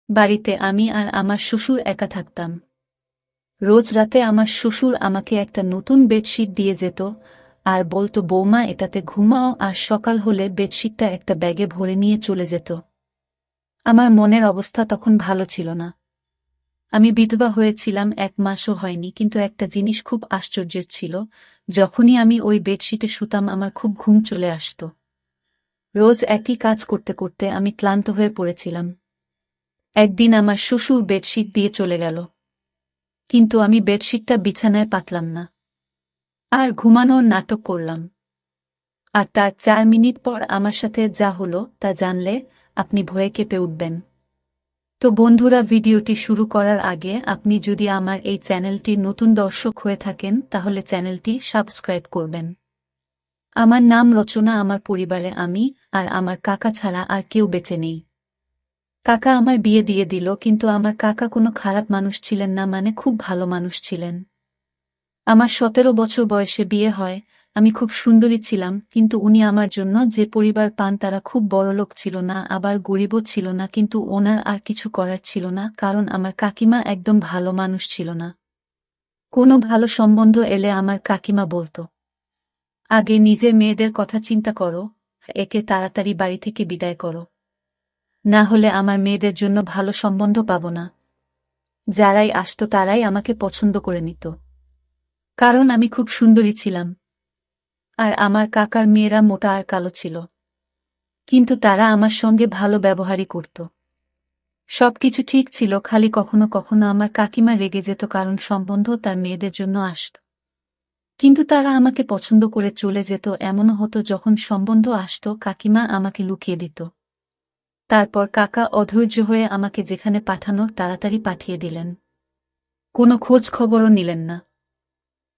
বাড়িতে আমি আর আমার শ্বশুর একা থাকতাম। রোজ রাতে আমার শ্বশুর আমাকে একটা নতুন বেডশিট দিয়ে যেত আর বলতো, বৌমা, এটাতে ঘুমাও, আর সকাল হলে বেডশিটটা একটা ব্যাগে ভরে নিয়ে চলে যেত। আমার মনের অবস্থা তখন ভালো ছিল না। আমি বিধবা হয়েছিলাম, 1 মাসও হয়নি, কিন্তু একটা জিনিস খুব আশ্চর্যের ছিল, যখনই আমি ওই বেডশিটে শুতাম আমার খুব ঘুম চলে আসত। রোজ একই কাজ করতে করতে আমি ক্লান্ত হয়ে পড়েছিলাম। একদিন আমার শ্বশুর বেডশিট দিয়ে চলে গেল, কিন্তু আমি বেডশিটটা বিছানায় পাতলাম না, আর ঘুমানোর নাটক করলাম। আর তার 4 মিনিট পর আমার সাথে যা হলো তা জানলে আপনি ভয়ে কেঁপে উঠবেন। তো বন্ধুরা, ভিডিওটি শুরু করার আগে আপনি যদি আমার এই চ্যানেলটির নতুন দর্শক হয়ে থাকেন তাহলে চ্যানেলটি সাবস্ক্রাইব করবেন। আমার নাম রচনা। আমার পরিবারে আমি আর আমার কাকা ছাড়া আর কেউ বেঁচে নেই। কাকা আমার বিয়ে দিয়ে দিল, কিন্তু আমার কাকা কোনো খারাপ মানুষ ছিলেন না, মানে খুব ভালো মানুষ ছিলেন। আমার 17 বছর বয়সে বিয়ে হয়। আমি খুব সুন্দরী ছিলাম, কিন্তু উনি আমার জন্য যে পরিবার পান তারা খুব বড়লোক ছিল না, আবার গরিবও ছিল না, কিন্তু ওনার আর কিছু করার ছিল না, কারণ আমার কাকিমা একদম ভালো মানুষ ছিল না। কোনো ভালো সম্বন্ধ এলে আমার কাকিমা বলতো, আগে নিজের মেয়েদের কথা চিন্তা করো, একে তাড়াতাড়ি বাড়ি থেকে বিদায় করো, না হলে আমার মেয়েদের জন্য ভালো সম্বন্ধ পাবো না। যারাই আসতো তারাই আমাকে পছন্দ করে নিত, কারণ আমি খুব সুন্দরী ছিলাম। আর আমার কাকার মেয়েরা মোটা আর কালো ছিল, কিন্তু তারা আমার সঙ্গে ভালো ব্যবহারই করত। সবকিছু ঠিক ছিল, খালি কখনো কখনো আমার কাকিমা রেগে যেত, কারণ সম্বন্ধ তার মেয়েদের জন্য আসত। কিন্তু তারা আমাকে পছন্দ করে চলে যেত। এমনও হতো যখন সম্বন্ধ আসত কাকিমা আমাকে লুকিয়ে দিত। তারপর কাকা অধৈর্য হয়ে আমাকে যেখানে পাঠানোর তাড়াতাড়ি পাঠিয়ে দিলেন। কোনো খোঁজ খবরও নিলেন না,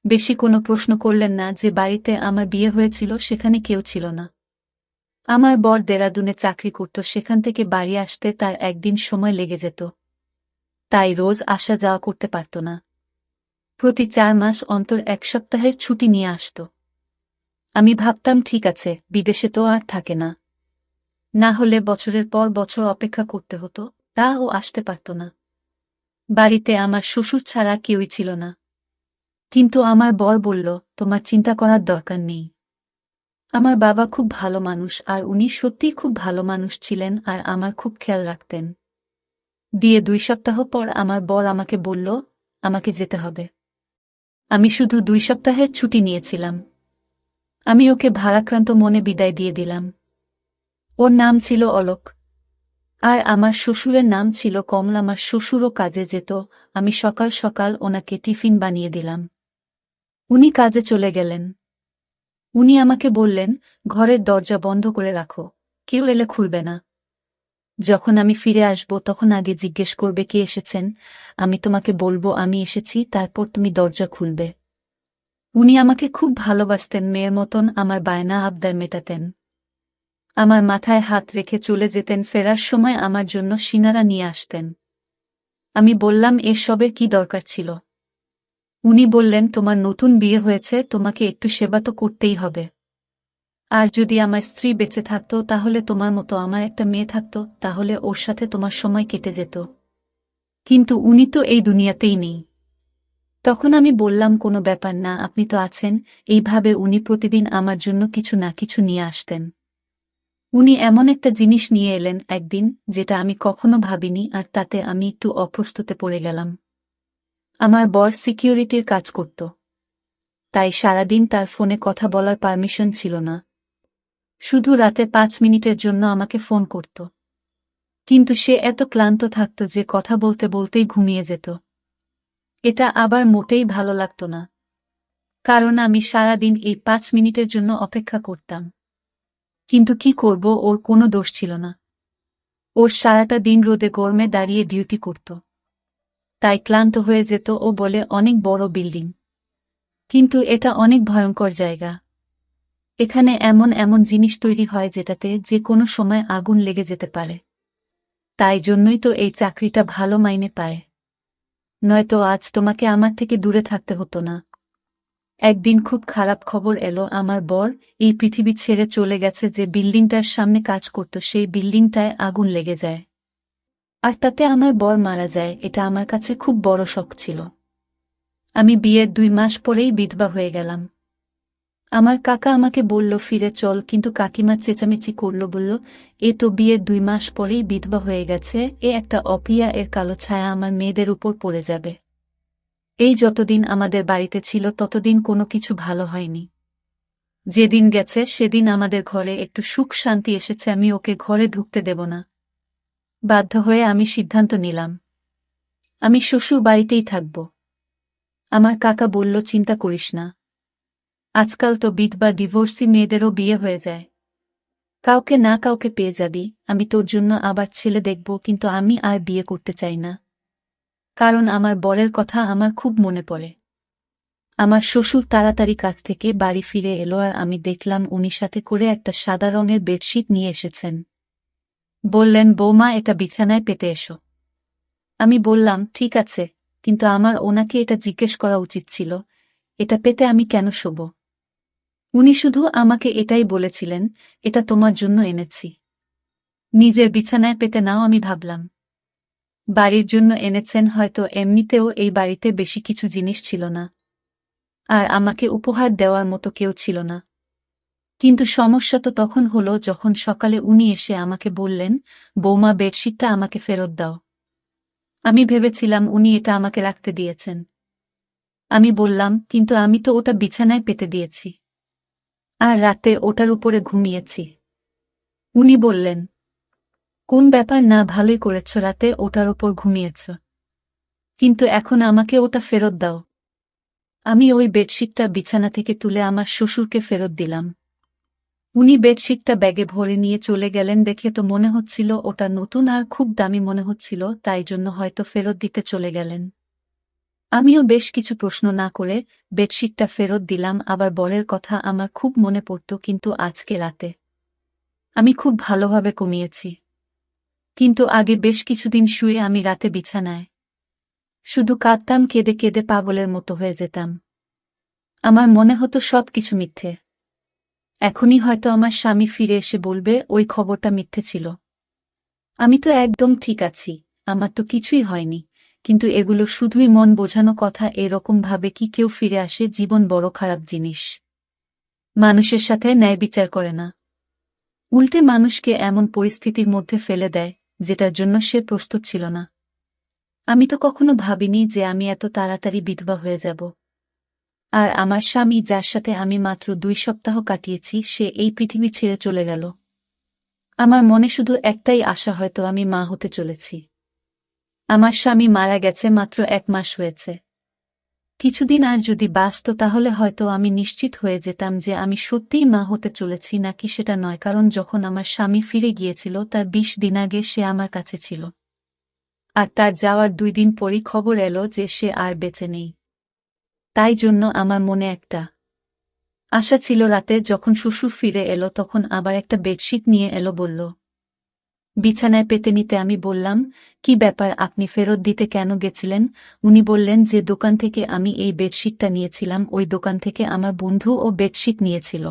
বেশি কোনো প্রশ্ন করলেন না। যে বাড়িতে আমার বিয়ে হয়েছিল সেখানে কেউ ছিল না। আমার বর দেরাদুনে চাকরি করত, সেখান থেকে বাড়ি আসতে তার একদিন সময় লেগে যেত, তাই রোজ আসা যাওয়া করতে পারত না। প্রতি 4 মাস অন্তর 1 সপ্তাহের ছুটি নিয়ে আসত। আমি ভাবতাম, ঠিক আছে, বিদেশে তো আর থাকে না, না হলে বছরের পর বছর অপেক্ষা করতে হতো, তা ও আসতে পারত না। বাড়িতে আমার শ্বশুর ছাড়া কেউই ছিল না, কিন্তু আমার বর বলল, তোমার চিন্তা করার দরকার নেই। আমার বাবা খুব ভালো মানুষ, আর উনি সত্যিই খুব ভালো মানুষ ছিলেন, আর আমার খুব খেয়াল রাখতেন। দিয়ে 2 সপ্তাহ পর আমার বর আমাকে বলল, আমাকে যেতে হবে। আমি শুধু 2 সপ্তাহের ছুটি নিয়েছিলাম। আমি ওকে ভারাক্রান্ত মনে বিদায় দিয়ে দিলাম। ওর নাম ছিল অলোক, আর আমার শ্বশুরের নাম ছিল কমল। আমার শ্বশুরও কাজে যেত, আমি সকাল সকাল ওনাকে টিফিন বানিয়ে দিলাম। উনি কাজে চলে গেলেন। উনি আমাকে বললেন, ঘরের দরজা বন্ধ করে রাখো, কেউ এলে খুলবে না। যখন আমি ফিরে আসব তখন আগে জিজ্ঞেস করবে কে এসেছেন, আমি তোমাকে বলবো আমি এসেছি, তারপর তুমি দরজা খুলবে। উনি আমাকে খুব ভালোবাসতেন, মেয়ের মতন আমার বায়না আবদার মেটাতেন। আমার মাথায় হাত রেখে চলে যেতেন, ফেরার সময় আমার জন্য সিনারা নিয়ে আসতেন। আমি বললাম, এসবের কি দরকার ছিল? উনি বললেন, তোমার নতুন বিয়ে হয়েছে, তোমাকে একটু সেবা তো করতেই হবে। আর যদি আমার স্ত্রী বেঁচে থাকতো তাহলে তোমার মতো আমার একটা মেয়ে থাকতো, তাহলে ওর সাথে তোমার সময় কেটে যেত। কিন্তু উনি তো এই দুনিয়াতেই নেই। তখন আমি বললাম, কোনো ব্যাপার না, আপনি তো আছেন। এইভাবে উনি প্রতিদিন আমার জন্য কিছু না কিছু নিয়ে আসতেন। উনি এমন একটা জিনিস নিয়ে এলেন একদিন, যেটা আমি কখনো ভাবিনি, আর তাতে আমি একটু অপ্রস্তুতে পড়ে গেলাম। আমার বর সিকিউরিটির কাজ করত, তাই সারাদিন তার ফোনে কথা বলার পারমিশন ছিল না। শুধু রাতে 5 মিনিটের জন্য আমাকে ফোন করত, কিন্তু সে এত ক্লান্ত থাকত যে কথা বলতে বলতেই ঘুমিয়ে যেত। এটা আবার মোটেই ভালো লাগত না, কারণ আমি সারাদিন এই 5 মিনিটের জন্য অপেক্ষা করতাম। কিন্তু কি করব, ওর কোনো দোষ ছিল না। ওর সারাটা দিন রোদে গরমে দাঁড়িয়ে ডিউটি করত, তাই ক্লান্ত হয়ে যেত। ও বলে, অনেক বড় বিল্ডিং, কিন্তু এটা অনেক ভয়ঙ্কর জায়গা। এখানে এমন এমন জিনিস তৈরি হয় যেটাতে যে কোনো সময় আগুন লেগে যেতে পারে। তাই জন্যই তো এই চাকরিটা ভালো মাইনে পায়, নয়তো আজ তোমাকে আমার থেকে দূরে থাকতে হতো না। একদিন খুব খারাপ খবর এলো, আমার বর এই পৃথিবী ছেড়ে চলে গেছে। যে বিল্ডিংটার সামনে কাজ করত সেই বিল্ডিংটায় আগুন লেগে যায়। আর তাতে আমার বর মারা যায়, এটা আমার কাছে খুব বড় শক ছিল। আমি বিয়ের 2 মাস পরেই বিধবা হয়ে গেলাম। আমার কাকা আমাকে বলল ফিরে চল, কিন্তু কাকিমা চেঁচামেচি করল, বলল এ তো বিয়ের 2 মাস পরেই বিধবা হয়ে গেছে, এ একটা অপ্রিয়া, এর কালো ছায়া আমার মেয়েদের উপর পড়ে যাবে। এই যতদিন আমাদের বাড়িতে ছিল ততদিন কোনো কিছু ভালো হয়নি। যেদিন গেছে সেদিন আমাদের ঘরে একটু সুখ শান্তি এসেছে, আমি ওকে ঘরে ঢুকতে দেব না। বাধ্য হয়ে আমি সিদ্ধান্ত নিলাম আমি শ্বশুর বাড়িতেই থাকব। আমার কাকা বলল চিন্তা করিস না, আজকাল তো বিধবা ডিভোর্সি মেয়েদেরও বিয়ে হয়ে যায়, কাউকে না কাউকে পেয়ে যাবি, আমি তোর জন্য আবার ছেলে দেখব, কিন্তু আমি আর বিয়ে করতে চাই না, কারণ আমার বরের কথা আমার খুব মনে পড়ে। আমার শ্বশুর তাড়াতাড়ি কাজ থেকে বাড়ি ফিরে এলো আর আমি দেখলাম উনি সাথে করে একটা সাদা রঙের বেডশিট নিয়ে এসেছেন। বললেন বৌমা এটা বিছানায় পেতে এসো। আমি বললাম ঠিক আছে, কিন্তু আমার ওনাকে এটা জিজ্ঞেস করা উচিত ছিল, এটা পেতে আমি কেন শোব। উনি শুধু আমাকে এটাই বলেছিলেন, এটা তোমার জন্য এনেছি, নিজের বিছানায় পেতে নাও। আমি ভাবলাম বাড়ির জন্য এনেছেন, হয়তো এমনিতেও এই বাড়িতে বেশি কিছু জিনিস ছিল না, আর আমাকে উপহার দেওয়ার মতো কেউ ছিল না। কিন্তু সমস্যা তো তখন হলো যখন সকালে উনি এসে আমাকে বললেন বৌমা বেডশিটটা আমাকে ফেরত দাও। আমি ভেবেছিলাম উনি এটা আমাকে রাখতে দিয়েছেন। আমি বললাম কিন্তু আমি তো ওটা বিছানায় পেতে দিয়েছি, আর রাতে ওটার উপরে ঘুমিয়েছি। উনি বললেন কোন ব্যাপার না, ভালোই করেছ, রাতে ওটার ওপর ঘুমিয়েছ, কিন্তু এখন আমাকে ওটা ফেরত দাও। আমি ওই বেডশিটটা বিছানা থেকে তুলে আমার শ্বশুরকে ফেরত দিলাম। উনি বেডশিটটা ব্যাগে ভরে নিয়ে চলে গেলেন, দেখে তো মনে হচ্ছিল ওটা নতুন আর খুব দামি মনে হচ্ছিল, তাই জন্য হয়তো ফেরত দিতে চলে গেলেন। আমিও বেশ কিছু প্রশ্ন না করে বেডশিটটা ফেরত দিলাম। আবার বরের কথা আমার খুব মনে পড়ত, কিন্তু আজকে রাতে আমি খুব ভালোভাবে ঘুমিয়েছি। কিন্তু আগে বেশ কিছুদিন শুয়ে আমি রাতে বিছানায় শুধু কাঁদতাম, কেঁদে কেঁদে পাগলের মতো হয়ে যেতাম। আমার মনে হতো সব কিছু মিথ্যে। এখনই হয়তো আমার স্বামী ফিরে এসে বলবে ওই খবরটা মিথ্যে ছিল। আমি তো একদম ঠিক আছি, আমার তো কিছুই হয়নি, কিন্তু এগুলো শুধুই মন বোঝানো কথা। এরকম ভাবে কি কেউ ফিরে আসে? জীবন বড় খারাপ জিনিস, মানুষের সাথে ন্যায় বিচার করে না, উল্টে মানুষকে এমন পরিস্থিতির মধ্যে ফেলে দেয় যেটার জন্য সে প্রস্তুত ছিল না। আমি তো কখনো ভাবিনি যে আমি এত তাড়াতাড়ি বিধবা হয়ে যাব। আর আমার স্বামী, যার সাথে আমি মাত্র 2 সপ্তাহ কাটিয়েছি, সে এই পৃথিবী ছেড়ে চলে গেল। আমার মনে শুধু একটাই আশা, হয়তো আমি মা হতে চলেছি। আমার স্বামী মারা গেছে মাত্র 1 মাস হয়েছে। কিছুদিন আর যদি বাঁচত তাহলে হয়তো আমি নিশ্চিত হয়ে যেতাম যে আমি সত্যিই মা হতে চলেছি নাকি সেটা নয়, কারণ যখন আমার স্বামী ফিরে গিয়েছিল তার 20 দিন আগে সে আমার কাছে ছিল, আর তার যাওয়ার 2 দিন পরই খবর এলো যে সে আর বেঁচে নেই। তাই জন্য আমার মনে একটা আশা ছিল। রাতে যখন শ্বশুর ফিরে এলো তখন আবার একটা বেডশিট নিয়ে এলো, বলল বিছানায় পেতে নিতে। আমি বললাম কি ব্যাপার, আপনি ফেরত দিতে কেন গেছিলেন? উনি বললেন যে দোকান থেকে আমি এই বেডশিটটা নিয়েছিলাম, ওই দোকান থেকে আমার বন্ধু ও বেডশিট নিয়েছিল,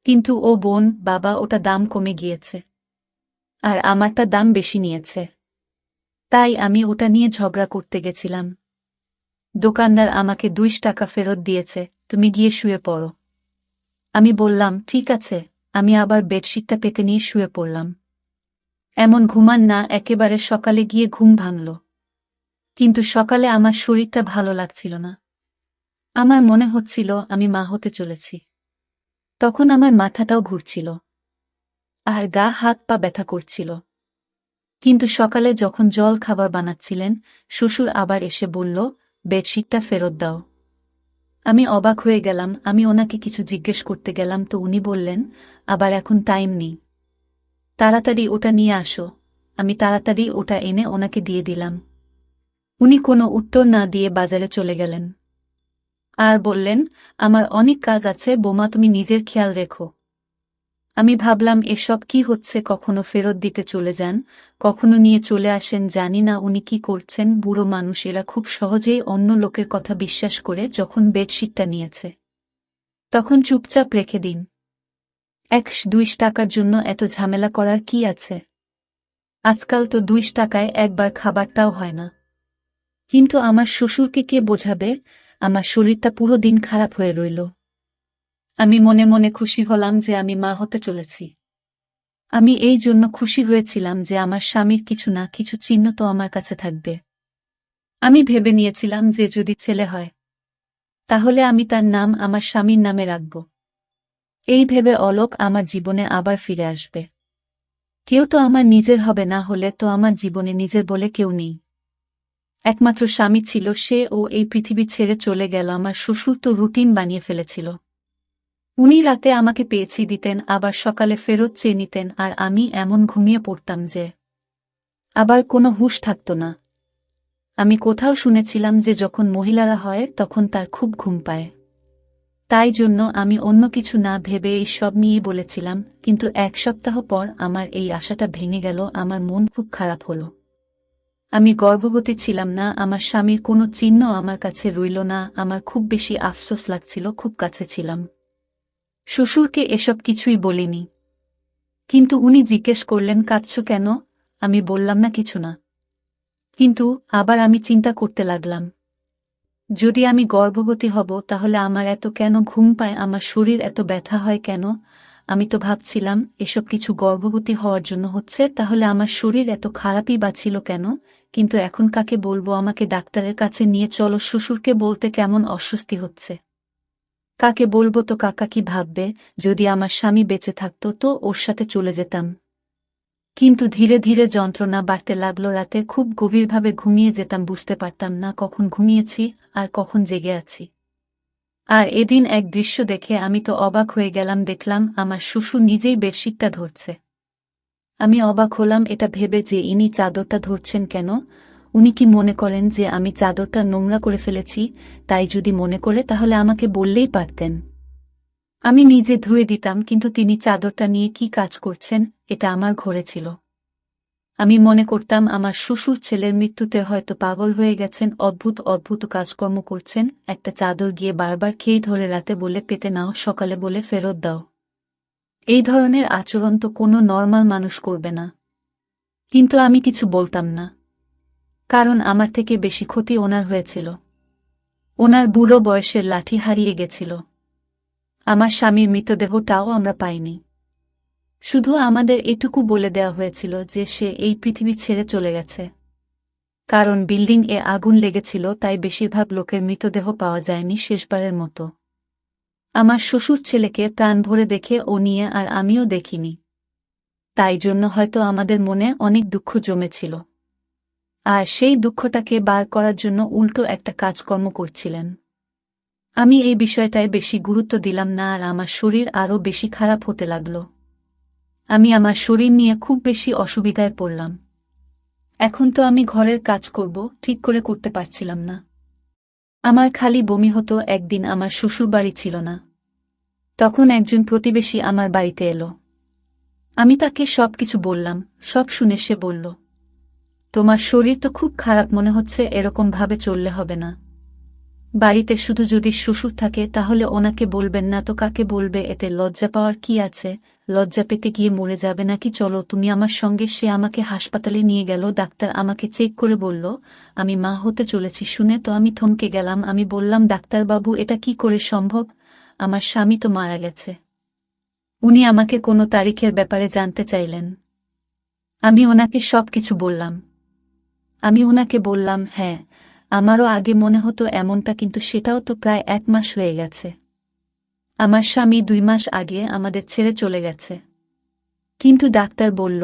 কিন্তু ও বোন বাবা ওটা দাম কমে গিয়েছে, আর আমারটা দাম বেশি নিয়েছে, তাই আমি ওটা নিয়ে ঝগড়া করতে গেছিলাম। দোকানদার আমাকে 2 টাকা ফেরত দিয়েছে, তুমি গিয়ে শুয়ে পড়ো। আমি বললাম ঠিক আছে। আমি আবার বেডশিটটা পেতে নিয়ে শুয়ে পড়লাম। এমন ঘুমান না, একেবারে সকালে গিয়ে ঘুম ভাঙল, কিন্তু সকালে আমার শরীরটা ভালো লাগছিল না। আমার মনে হচ্ছিল আমি মা হতে চলেছি। তখন আমার মাথাটাও ঘুরছিল, আর গা হাত পা ব্যথা করছিল। কিন্তু সকালে যখন জল খাবার বানাচ্ছিলেন, শ্বশুর আবার এসে বলল বেডশিটটা ফেরত দাও। আমি অবাক হয়ে গেলাম। আমি ওনাকে কিছু জিজ্ঞেস করতে গেলাম তো উনি বললেন আবার এখন টাইম নেই, তাড়াতাড়ি ওটা নিয়ে আসো। আমি তাড়াতাড়ি ওটা এনে ওনাকে দিয়ে দিলাম। উনি কোনো উত্তর না দিয়ে বাজারে চলে গেলেন আর বললেন আমার অনেক কাজ আছে বোমা, তুমি নিজের খেয়াল রেখো। আমি ভাবলাম এসব কি হচ্ছে, কখনো ফেরত দিতে চলে যান, কখনো নিয়ে চলে আসেন, জানি না উনি কি করছেন। বুড়ো মানুষ, এরা খুব সহজেই অন্য লোকের কথা বিশ্বাস করে। যখন বেডশিটটা নিয়েছে তখন চুপচাপ রেখে দিন। 1-2 টাকার জন্য এত ঝামেলা করার কি আছে? আজকাল তো 2 টাকায় একবার খাবারটাও হয় না। কিন্তু আমার শ্বশুরকে কে বোঝাবে? আমার শরীরটা পুরো দিন খারাপ হয়ে রইল। আমি মনে মনে খুশি হলাম যে আমি মা হতে চলেছি। আমি এই জন্য খুশি হয়েছিলাম যে আমার স্বামীর কিছু না কিছু চিহ্ন তো আমার কাছে থাকবে। আমি ভেবে নিয়েছিলাম যে যদি ছেলে হয় তাহলে আমি তার নাম আমার স্বামীর নামে রাখব। এই ভেবে অলোক আমার জীবনে আবার ফিরে আসবে। কেউ তো আমার নিজের হবে, না হলে তো আমার জীবনে নিজের বলে কেউ নেই। একমাত্র স্বামী ছিল সে, ও এই পৃথিবী ছেড়ে চলে গেল। আমার শ্বশুর তো রুটিন বানিয়ে ফেলেছিল। উনি রাতে আমাকে পেয়েছি দিতেন, আবার সকালে ফেরত চেয়ে নিতেন, আর আমি এমন ঘুমিয়ে পড়তাম যে আবার কোনো হুঁশ থাকত না। আমি কোথাও শুনেছিলাম যে যখন মহিলারা হয় তখন তার খুব ঘুম পায়। তাই জন্য আমি অন্য কিছু না ভেবে এই সব নিয়েই বলেছিলাম, কিন্তু 1 সপ্তাহ পর আমার এই আশাটা ভেঙে গেল। আমার মন খুব খারাপ হলো। আমি গর্ভবতী ছিলাম না, আমার স্বামীর কোনো চিহ্ন আমার কাছে রইল না। আমার খুব বেশি আফসোস লাগছিল, খুব কাছে ছিলাম। শ্বশুরকে এসব কিছুই বলিনি, কিন্তু উনি জিজ্ঞেস করলেন কাঁদছ কেন? আমি বললাম না, কিছু না। কিন্তু আবার আমি চিন্তা করতে লাগলাম, যদি আমি গর্ভবতী হব তাহলে আমার এত কেন ঘুম পায়, আমার শরীর এত ব্যথা হয় কেন? আমি তো ভাবছিলাম এসব কিছু গর্ভবতী হওয়ার জন্য হচ্ছে, তাহলে আমার শরীর এত খারাপই বা ছিল কেন? কিন্তু এখন কাকে বলবো? আমাকে ডাক্তারের কাছে নিয়ে চলো। শ্বশুরকে বলতে কেমন অস্বস্তি হচ্ছে। কাকে বলবো? তো কাকা কি ভাববে? যদি আমার স্বামী বেঁচে থাকতো তো ওর সাথে চলে যেতাম। কিন্তু ধীরে ধীরে যন্ত্রণা বাড়তে লাগলো। রাতে খুব গভীরভাবে ঘুমিয়ে যেতাম, বুঝতে পারতাম না কখন ঘুমিয়েছি আর কখন জেগে আছি। আর এদিন এক দৃশ্য দেখে আমি তো অবাক হয়ে গেলাম। দেখলাম আমার শ্বশুর নিজেই বেডশিটটা ধরছে। আমি অবাক হলাম এটা ভেবে যে ইনি চাদরটা ধরছেন কেন। উনি কি মনে করেন যে আমি চাদরটা নোংরা করে ফেলেছি? তাই যদি মনে করে তাহলে আমাকে বললেই পারতেন, আমি নিজে ধুয়ে দিতাম। কিন্তু তিনি চাদরটা নিয়ে কি কাজ করছেন? এটা আমার ঘরে ছিল। আমি মনে করতাম আমার শ্বশুর ছেলের মৃত্যুতে হয়তো পাগল হয়ে গেছেন, অদ্ভুত অদ্ভুত কাজকর্ম করছেন। একটা চাদর গিয়ে বারবার খেয়ে ধরে, রাতে বলে পেতে নাও, সকালে বলে ফেরত দাও। এই ধরনের আচরণ তো কোনো নর্মাল মানুষ করবে না। কিন্তু আমি কিছু বলতাম না, কারণ আমার থেকে বেশি ক্ষতি ওনার হয়েছিল। ওনার বুড়ো বয়সের লাঠি হারিয়ে গেছিল। আমার স্বামীর মৃতদেহটাও আমরা পাইনি। শুধু আমাদের এটুকু বলে দেওয়া হয়েছিল যে সে এই পৃথিবী ছেড়ে চলে গেছে। কারণ বিল্ডিং এ আগুন লেগেছিল, তাই বেশিরভাগ লোকের মৃতদেহ পাওয়া যায়নি শেষবারের মতো। আমার শ্বশুর ছেলেকে প্রাণ ভরে দেখে ও নিয়ে আর আমিও দেখিনি। তাই জন্য হয়তো আমাদের মনে অনেক দুঃখ জমেছিল। আর সেই দুঃখটাকে বার করার জন্য উল্টো একটা কাজকর্ম করছিলেন। আমি এই বিষয়টায় বেশি গুরুত্ব দিলাম না, আর আমার শরীর আরও বেশি খারাপ হতে লাগল। আমি আমার শরীর নিয়ে খুব বেশি অসুবিধায় পড়লাম। এখন তো আমি ঘরের কাজ করব ঠিক করে করতে পারছিলাম না। আমার খালি বমি হতো। একদিন আমার শ্বশুরবাড়ি ছিল না, তখন একজন প্রতিবেশী আমার বাড়িতে এলো। আমি তাকে সবকিছু বললাম। সব শুনে সে বলল, তোমার শরীর তো খুব খারাপ মনে হচ্ছে, এরকম ভাবে চললে হবে না। বাড়িতে শুধু যদি শ্বশুর থাকে তাহলে ওনাকে বলবেন না তো কাকে বলবে? এতে লজ্জা পাওয়ার কি আছে? লজ্জা পেতে গিয়ে মরে যাবে নাকি? চলো তুমি আমার সঙ্গে। সে আমাকে হাসপাতালে নিয়ে গেল। ডাক্তার আমাকে চেক করে বলল আমি মা হতে চলেছি। শুনে তো আমি থমকে গেলাম। আমি বললাম, ডাক্তারবাবু এটা কি করে সম্ভব? আমার স্বামী তো মারা গেছে। উনি আমাকে কোনো তারিখের ব্যাপারে জানতে চাইলেন। আমি ওনাকে সবকিছু বললাম। আমি ওনাকে বললাম, হ্যাঁ, আমারও আগে মনে হতো এমনটা, কিন্তু সেটাও তো প্রায় 1 মাস হয়ে গেছে। আমার স্বামী 2 মাস আগে আমাদের ছেড়ে চলে গেছে। কিন্তু ডাক্তার বলল,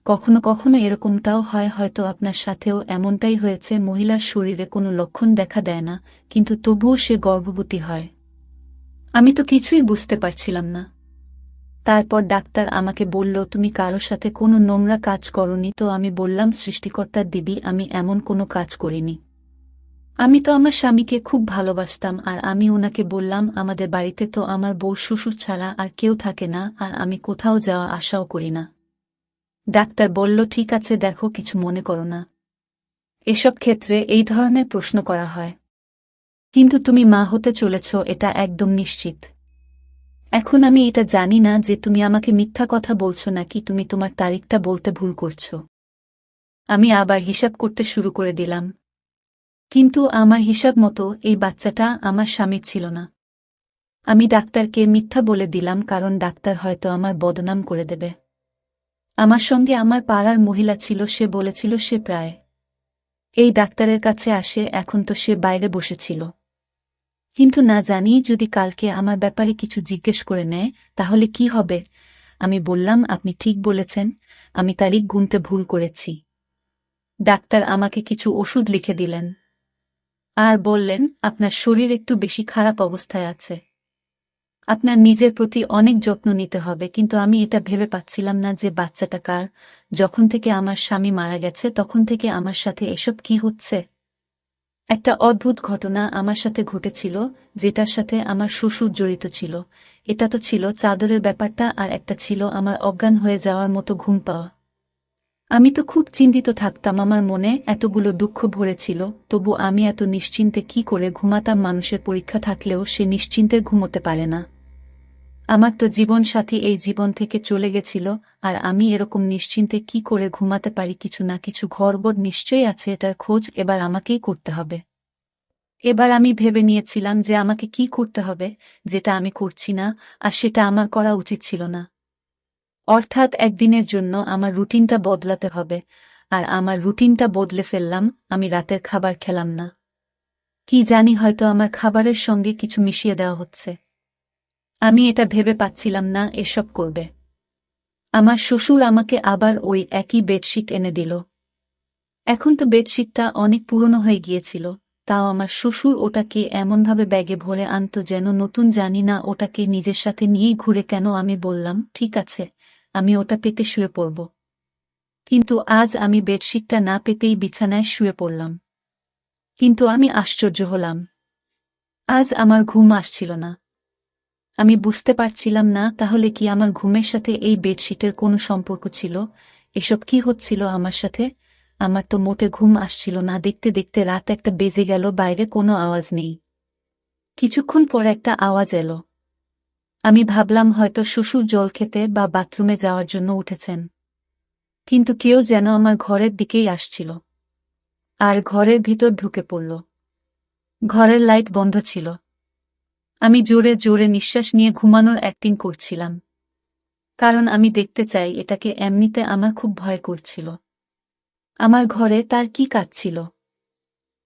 কখনো কখনো এরকমটাও হয়, হয়তো আপনার সাথেও এমনটাই হয়েছে। মহিলার শরীরে কোনো লক্ষণ দেখা দেয় না, কিন্তু তবুও সে গর্ভবতী হয়। আমি তো কিছুই বুঝতে পারছিলাম না। তারপর ডাক্তার আমাকে বলল, তুমি কারো সাথে কোনো নোংরা কাজ করনি তো? আমি বললাম, সৃষ্টিকর্তার দিবি, আমি এমন কোনো কাজ করিনি। আমি তো আমার স্বামীকে খুব ভালোবাসতাম। আর আমি ওনাকে বললাম, আমাদের বাড়িতে তো আমার বউ শ্বশুর ছাড়া আর কেউ থাকে না, আর আমি কোথাও যাওয়া আশাও করি না। ডাক্তার বলল, ঠিক আছে, দেখো, কিছু মনে করো না। এসব ক্ষেত্রে এই ধরনের প্রশ্ন করা হয়। কিন্তু তুমি মা হতে চলেছ, এটা একদম নিশ্চিত। এখন আমি এটা জানি না যে তুমি আমাকে মিথ্যা কথা বলছো নাকি তুমি তোমার তারিখটা বলতে ভুল করছো। আমি আবার হিসাব করতে শুরু করে দিলাম। কিন্তু আমার হিসাব মতো এই বাচ্চাটা আমার স্বামীর ছিল না। আমি ডাক্তারকে মিথ্যা বলে দিলাম, কারণ ডাক্তার হয়তো আমার বদনাম করে দেবে। আমার সঙ্গে আমার পাড়ার মহিলা ছিল, সে বলেছিল সে প্রায় এই ডাক্তারের কাছে আসে, এখন তো সে বাইরে বসেছিল। কিন্তু না জানি যদি কালকে আমার ব্যাপারে কিছু জিজ্ঞেস করে নেয় তাহলে কি হবে। আমি বললাম, আপনি ঠিক বলেছেন, আমি তারিখ গুনতে ভুল করেছি। ডাক্তার আমাকে কিছু ওষুধ লিখে দিলেন আর বললেন, আপনার শরীর একটু বেশি খারাপ অবস্থায় আছে, আপনার নিজের প্রতি অনেক যত্ন নিতে হবে। কিন্তু আমি এটা ভেবে পাচ্ছিলাম না যে বাচ্চাটা কার। যখন থেকে আমার স্বামী মারা গেছে তখন থেকে আমার সাথে এসব কি হচ্ছে। একটা অদ্ভুত ঘটনা আমার সাথে ঘটেছিল, যেটার সাথে আমার শ্বশুর জড়িত ছিল। এটা তো ছিল চাদরের ব্যাপারটা, আর একটা ছিল আমার অজ্ঞান হয়ে যাওয়ার মতো ঘুম পাওয়া। আমি তো খুব চিন্তিত থাকতাম, আমার মনে এতগুলো দুঃখ ভরেছিল, তবু আমি এত নিশ্চিন্তে কি করে ঘুমাতাম। মানুষের পরীক্ষা থাকলেও সে নিশ্চিন্তে ঘুমোতে পারে না। আমার তো জীবন সাথী এই জীবন থেকে চলে গেছিল, আর আমি এরকম নিশ্চিন্তে কি করে ঘুমাতে পারি। কিছু না কিছু গড়বড় নিশ্চয়ই আছে, এটার খোঁজ এবার আমাকেই করতে হবে। এবার আমি ভেবে নিয়েছিলাম যে আমাকে কি করতে হবে, যেটা আমি করছি না, আর সেটা আমার করা উচিত ছিল না। অর্থাৎ একদিনের জন্য আমার রুটিনটা বদলাতে হবে। আর আমার রুটিনটা বদলে ফেললাম, আমি রাতের খাবার খেলাম না। কি জানি, হয়তো আমার খাবারের সঙ্গে কিছু মিশিয়ে দেওয়া হচ্ছে। আমি এটা ভেবে পাচ্ছিলাম না এসব করবে। আমার শ্বশুর আমাকে আবার ওই একই বেডশিট এনে দিল। এখন তো বেডশিটটা অনেক পুরনো হয়ে গিয়েছিল, তাও আমার শ্বশুর ওটাকে এমনভাবে ব্যাগে ভরে আনত যেন নতুন। জানি না ওটাকে নিজের সাথে নিয়েই ঘুরে কেন। আমি বললাম, ঠিক আছে, আমি ওটা পেতে শুয়ে পড়ব। কিন্তু আজ আমি বেডশিটটা না পেতেই বিছানায় শুয়ে পড়লাম। কিন্তু আমি আশ্চর্য হলাম, আজ আমার ঘুম আসছিল না। আমি বুঝতে পারছিলাম না তাহলে কি আমার ঘুমের সাথে এই বেডশিটের কোনো সম্পর্ক ছিল। এসব কি হচ্ছিল আমার সাথে। আমার তো মোটে ঘুম আসছিল না। দেখতে দেখতে রাত একটা বেজে গেল, বাইরে কোনো আওয়াজ নেই। কিছুক্ষণ পর একটা আওয়াজ এলো। আমি ভাবলাম হয়তো শ্বশুর জল খেতে বা বাথরুমে যাওয়ার জন্য উঠেছেন। কিন্তু কেউ যেন আমার ঘরের দিকেই আসছিল, আর ঘরের ভিতর ঢুকে পড়ল। ঘরের লাইট বন্ধ ছিল। আমি জোরে জোরে নিঃশ্বাস নিয়ে ঘুমানোর অ্যাক্টিং করছিলাম, কারণ আমি দেখতে চাই এটাকে। এমনিতে আমার খুব ভয় করছিল। আমার ঘরে তার কি কাজ ছিল।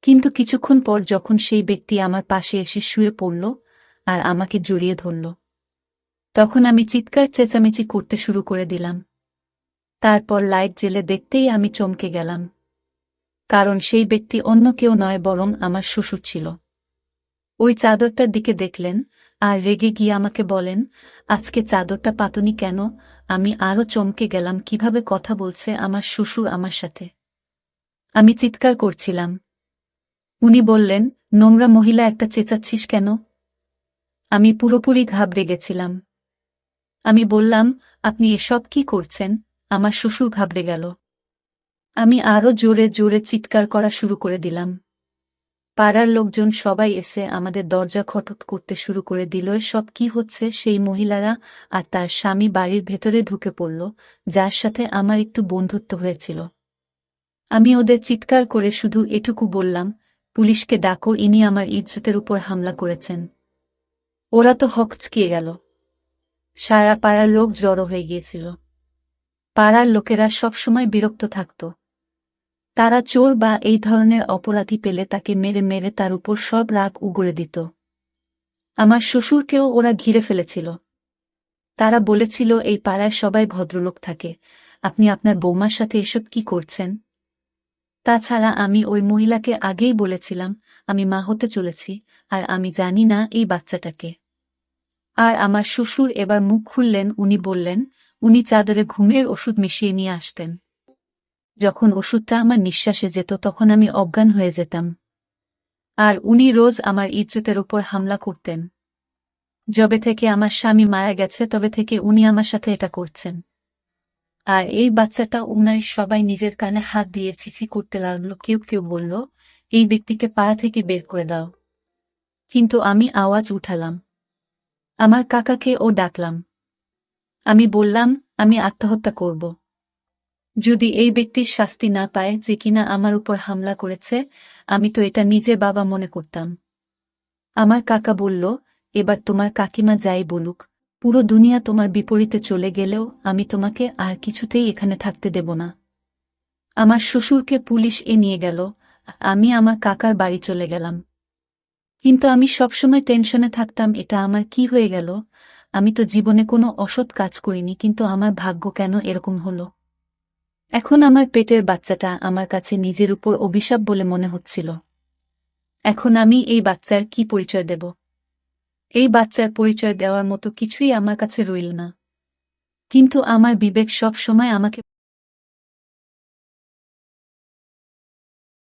কিন্তু কিছুক্ষণ পর যখন সেই ব্যক্তি আমার পাশে এসে শুয়ে পড়ল আর আমাকে জড়িয়ে ধরল, তখন আমি চিৎকার চেঁচামেচি করতে শুরু করে দিলাম। তারপর লাইট জ্বেলে দেখতেই আমি চমকে গেলাম, কারণ সেই ব্যক্তি অন্য কেউ নয়, বরং আমার শ্বশুর ছিল। ওই চাদরটার দিকে দেখলেন আর রেগে গিয়ে আমাকে বলেন, আজকে চাদরটা পাতনি কেন। আমি আরও চমকে গেলাম, কিভাবে কথা বলছে আমার শ্বশুর আমার সাথে। আমি চিৎকার করছিলাম। উনি বললেন, নোংরা মহিলা একটা, চেঁচাচ্ছিস কেন। আমি পুরোপুরি ঘাবড়ে গেছিলাম। আমি বললাম, আপনি এসব কি করছেন। আমার শ্বশুর ঘাবড়ে গেল। আমি আরও জোরে জোরে চিৎকার করা শুরু করে দিলাম। পাড়ার লোকজন সবাই এসে আমাদের দরজা খটখট করতে শুরু করে দিল। সব কি হচ্ছে। সেই মহিলারা আর তার স্বামী বাড়ির ভেতরে ঢুকে পড়ল, যার সাথে আমার একটু বন্ধুত্ব হয়েছিল। আমি ওদের চিৎকার করে শুধু এটুকু বললাম, পুলিশকে ডাকো, ইনি আমার ইজ্জতের উপর হামলা করেছেন। ওরা তো হকচকিয়ে গেল। সারা পাড়ার লোক জড়ো হয়ে গিয়েছিল। পাড়ার লোকেরা সবসময় বিরক্ত থাকত। তারা চোর বা এই ধরনের অপরাধী পেলে তাকে মেরে মেরে তার উপর সব রাগ উগরে দিত। আমার শ্বশুরকেও ওরা ঘিরে ফেলেছিল। তারা বলেছিল, এই পাড়ায় সবাই ভদ্রলোক থাকে, আপনি আপনার বৌমার সাথে এসব কি করছেন। তাছাড়া আমি ওই মহিলাকে আগেই বলেছিলাম আমি মা হতে চলেছি, আর আমি জানি না এই বাচ্চাটাকে। আর আমার শ্বশুর এবার মুখ খুললেন। উনি বললেন, উনি চাদরে ঘুমের ওষুধ মিশিয়ে নিয়ে আসতেন। যখন ওষুধটা আমার নিঃশ্বাসে যেত তখন আমি অজ্ঞান হয়ে যেতাম। আর উনি রোজ আমার ইজ্জতের উপর হামলা করতেন। যবে থেকে আমার স্বামী মারা গেছে তবে থেকে উনি আমার সাথে এটা করছেন। আর এই বাচ্চাটা, উনার সবাই নিজের কানে হাত দিয়ে ছিছি করতে লাগলো। কেউ কেউ বলল, এই ব্যক্তিকে পাড়া থেকে বের করে দাও। কিন্তু আমি আওয়াজ উঠালাম। আমার কাকাকে ও ডাকলাম। আমি বললাম, আমি আত্মহত্যা করব। যদি এই ব্যক্তির শাস্তি না পায় যে কিনা আমার উপর হামলা করেছে, আমি তো এটা নিজে বাবা মনে করতাম। আমার কাকা বলল, এবার তোমার কাকিমা যাই বলুক, পুরো দুনিয়া তোমার বিপরীতে চলে গেলেও আমি তোমাকে আর কিছুতেই এখানে থাকতে দেব না। আমার শ্বশুরকে পুলিশ নিয়ে গেল, আমি আমার কাকার বাড়ি চলে গেলাম। কিন্তু আমি সবসময় টেনশনে থাকতাম, এটা আমার কি হয়ে গেল? আমি তো জীবনে কোনো অসৎ কাজ করিনি, কিন্তু আমার ভাগ্য কেন এরকম হলো? এখন আমার পেটের বাচ্চাটা আমার কাছে নিজের উপর অভিশাপ বলে মনে হচ্ছিল। এখন আমি এই বাচ্চার কি পরিচয় দেব? এই বাচ্চার পরিচয় দেওয়ার মতো কিছুই আমার কাছে রইল না। কিন্তু আমার বিবেক সব সময় আমাকে